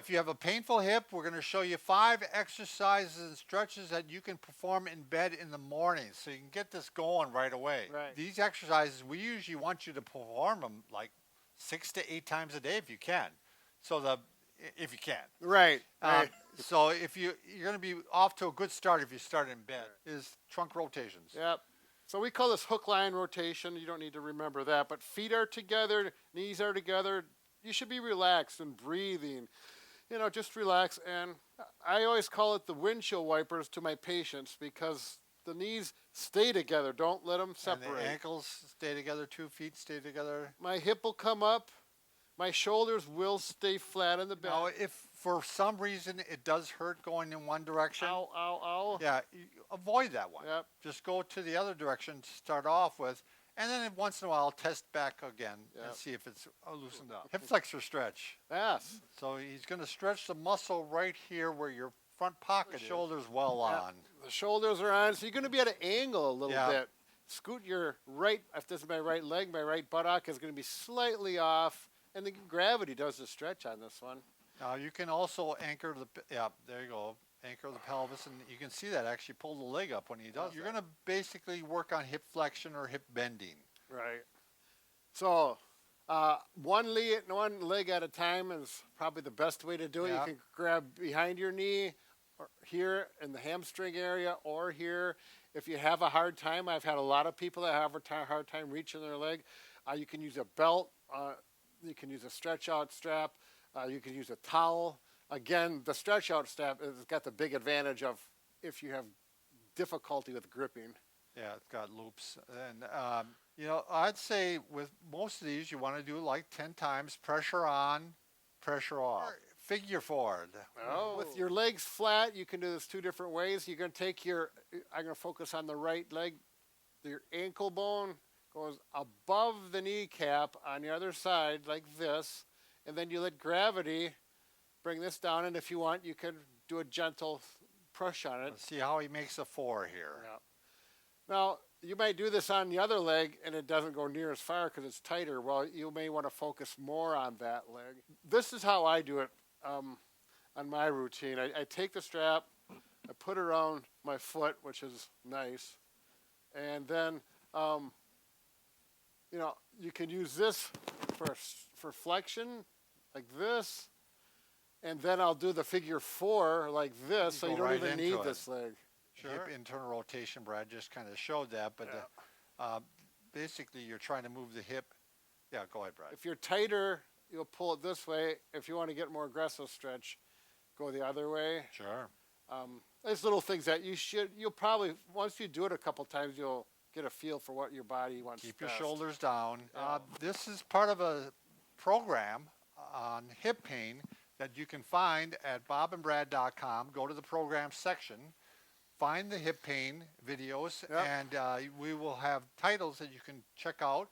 if you have a painful hip, we're going to show you 5 exercises and stretches that you can perform in bed in the morning so you can get this going right away. Right. These exercises, we usually want you to perform them like 6 to 8 times a day if you can. If you can. Right. Right. So if you're going to be off to a good start if you start in bed, is trunk rotations. Yep. So we call this hook line rotation. You don't need to remember that. But feet are together, knees are together. You should be relaxed and breathing. Just relax. And I always call it the windshield wipers to my patients because the knees stay together. Don't let them separate. And the ankles stay together, 2 feet stay together. My hip will come up. My shoulders will stay flat in the bed. Now, if for some reason it does hurt going in one direction, Ow, ow, ow. yeah, avoid that one. Yep. Just go to the other direction to start off with, and then once in a while test back again and see if it's loosened up. Hip flexor stretch. Yes. So he's going to stretch the muscle right here where your front pocket is. Shoulders well on. The shoulders are on, so you're going to be at an angle a little bit. Scoot your right, if this is my right leg, my right buttock is going to be slightly off, and the gravity does the stretch on this one. Now you can also anchor there you go. Anchor the pelvis, and you can see that actually pull the leg up when he does. You're going to basically work on hip flexion or hip bending. Right. So one leg at a time is probably the best way to do it. You can grab behind your knee, or here in the hamstring area, or here. If you have a hard time, I've had a lot of people that have a hard time reaching their leg. You can use a belt. You can use a stretch out strap. You can use a towel. Again, the stretch out strap has got the big advantage of if you have difficulty with gripping. Yeah, it's got loops. And, I'd say with most of these, you want to do like 10 times, pressure on, pressure off. Figure forward. Oh. With your legs flat, you can do this 2 different ways. You're going to take I'm going to focus on the right leg. Your ankle bone goes above the kneecap on the other side like this. And then you let gravity bring this down. And if you want, you can do a gentle push on it. Let's see how he makes a 4 here. Yeah. Now, you might do this on the other leg and it doesn't go near as far because it's tighter. Well, you may want to focus more on that leg. This is how I do it on my routine. I take the strap, I put it around my foot, which is nice. And then, you can use this for flexion, like this. And then I'll do the figure 4 like this, so you don't even need this leg. Sure. Hip internal rotation, Brad just kind of showed that, but basically you're trying to move the hip. Yeah, go ahead, Brad. If you're tighter, you'll pull it this way. If you want to get more aggressive stretch, go the other way. Sure. There's little things that you'll probably, once you do it a couple times, you'll get a feel for what your body wants. Keep your shoulders down. Yeah. This is part of a program on hip pain that you can find at bobandbrad.com. Go to the program section, find the hip pain videos, and we will have titles that you can check out.